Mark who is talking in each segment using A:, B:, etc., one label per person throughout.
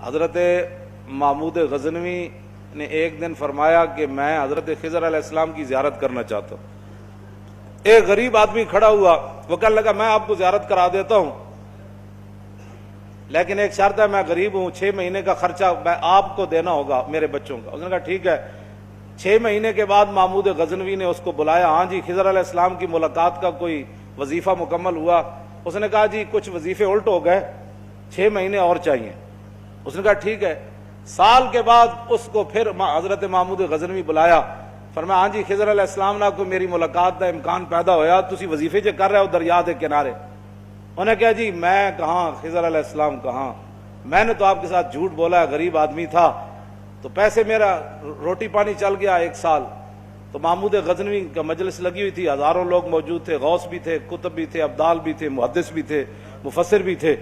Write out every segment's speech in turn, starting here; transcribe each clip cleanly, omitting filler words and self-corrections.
A: حضرت محمود غزنوی نے ایک دن فرمایا کہ میں حضرت خضر علیہ السلام کی زیارت کرنا چاہتا ہوں. ایک غریب آدمی کھڑا ہوا, وہ کہنے لگا میں آپ کو زیارت کرا دیتا ہوں, لیکن ایک شرط ہے, میں غریب ہوں, 6 مہینے کا خرچہ میں آپ کو دینا ہوگا میرے بچوں کا. اس نے کہا ٹھیک ہے. 6 مہینے کے بعد محمود غزنوی نے اس کو بلایا. ہاں جی, خضر علیہ السلام کی ملاقات کا کوئی وظیفہ مکمل ہوا؟ اس نے کہا جی کچھ وظیفے الٹ ہو گئے, 6 مہینے اور چاہیے. اس نے کہا ٹھیک ہے. سال کے بعد اس کو پھر حضرت محمود غزنوی بلایا. فرمایا ہاں جی خضر علیہ السلام نہ کوئی میری ملاقات کا امکان پیدا ہویا, تسی وظیفے جو کر رہے ہو دریا دے کنارے. انہوں نے کہا جی میں کہاں, خضر علیہ السلام کہاں, میں نے تو آپ کے ساتھ جھوٹ بولا ہے, غریب آدمی تھا تو پیسے میرا روٹی پانی چل گیا 1 سال. تو محمود غزنوی کا مجلس لگی ہوئی تھی, ہزاروں لوگ موجود تھے, غوث بھی تھے, کتب بھی تھے, ابدال بھی تھے, محدث بھی تھے, مفسر بھی تھے.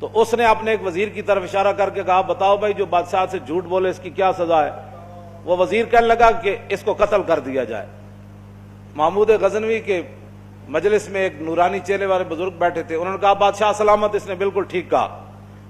A: تو اس نے اپنے ایک وزیر کی طرف اشارہ کر کے کہا بتاؤ بھائی جو بادشاہ سے جھوٹ بولے اس کی کیا سزا ہے؟ وہ وزیر کہنے لگا کہ اس کو قتل کر دیا جائے. محمود غزنوی کے مجلس میں ایک نورانی چہرے والے بزرگ بیٹھے تھے, انہوں نے کہا بادشاہ سلامت, اس نے بالکل ٹھیک کہا.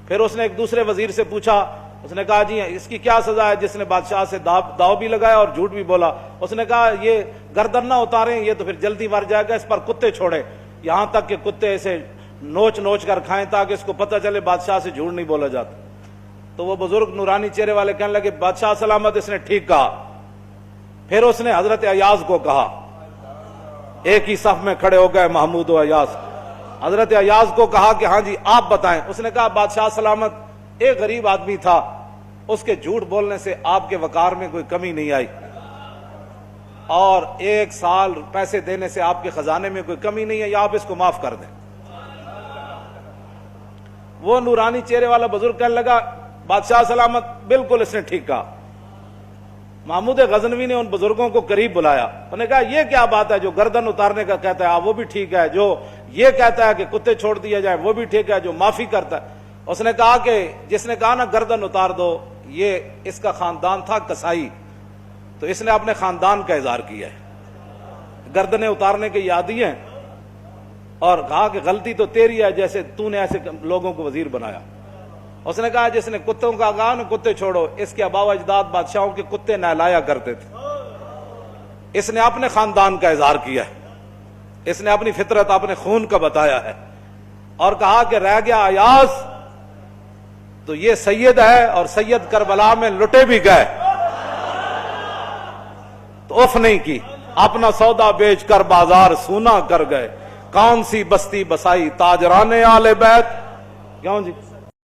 A: پھر اس نے ایک دوسرے وزیر سے پوچھا, اس نے کہا جی اس کی کیا سزا ہے جس نے بادشاہ سے داؤ بھی لگایا اور جھوٹ بھی بولا؟ اس نے کہا یہ گردن نہ اتاریں, یہ تو پھر جلدی مر جائے گا, اس پر کتے چھوڑیں, یہاں تک کہ کتے اسے نوچ نوچ کر کھائیں تاکہ اس کو پتہ چلے بادشاہ سے جھوٹ نہیں بولا جاتا. تو وہ بزرگ نورانی چہرے والے کہنے لگے بادشاہ سلامت, اس نے ٹھیک کہا. پھر اس نے حضرت ایاز کو کہا, ایک ہی صف میں کھڑے ہو گئے محمود و ایاز. حضرت ایاز کو کہا کہ ہاں جی آپ بتائیں. اس نے کہا بادشاہ سلامت, ایک غریب آدمی تھا, اس کے جھوٹ بولنے سے آپ کے وقار میں کوئی کمی نہیں آئی, اور 1 سال پیسے دینے سے آپ کے خزانے میں کوئی کمی نہیں ہے, یا آپ اس کو معاف کر دیں. وہ نورانی چہرے والا بزرگ کہنے لگا بادشاہ سلامت بالکل اس نے ٹھیک کہا. محمود غزنوی نے ان بزرگوں کو قریب بلایا, انہوں نے کہا یہ کیا بات ہے, جو گردن اتارنے کا کہتا ہے وہ بھی ٹھیک ہے, جو یہ کہتا ہے کہ کتے چھوڑ دیا جائے وہ بھی ٹھیک ہے, جو معافی کرتا ہے. اس نے کہا کہ جس نے کہا نا گردن اتار دو, یہ اس کا خاندان تھا کسائی, تو اس نے اپنے خاندان کا اظہار کیا ہے, گردنیں اتارنے کے عادی ہیں, اور کہا کہ غلطی تو تیری ہے جیسے تو نے ایسے لوگوں کو وزیر بنایا. اس نے کہا جس نے کتوں کا کہا نا کتے چھوڑو, اس کے آباء و اجداد بادشاہوں کے کتے نہلایا کرتے تھے. اس نے اپنے خاندان کا اظہار کیا ہے, اس نے اپنی فطرت اپنے خون کا بتایا ہے, اور کہا کہ رہ گیا ایاز تو یہ سید ہے, اور سید کربلا میں لٹے بھی گئے تو اف نہیں کی, اپنا سودا بیچ کر بازار سونا کر گئے, کون سی بستی بسائی تاجران آل بیت. کیوں جی؟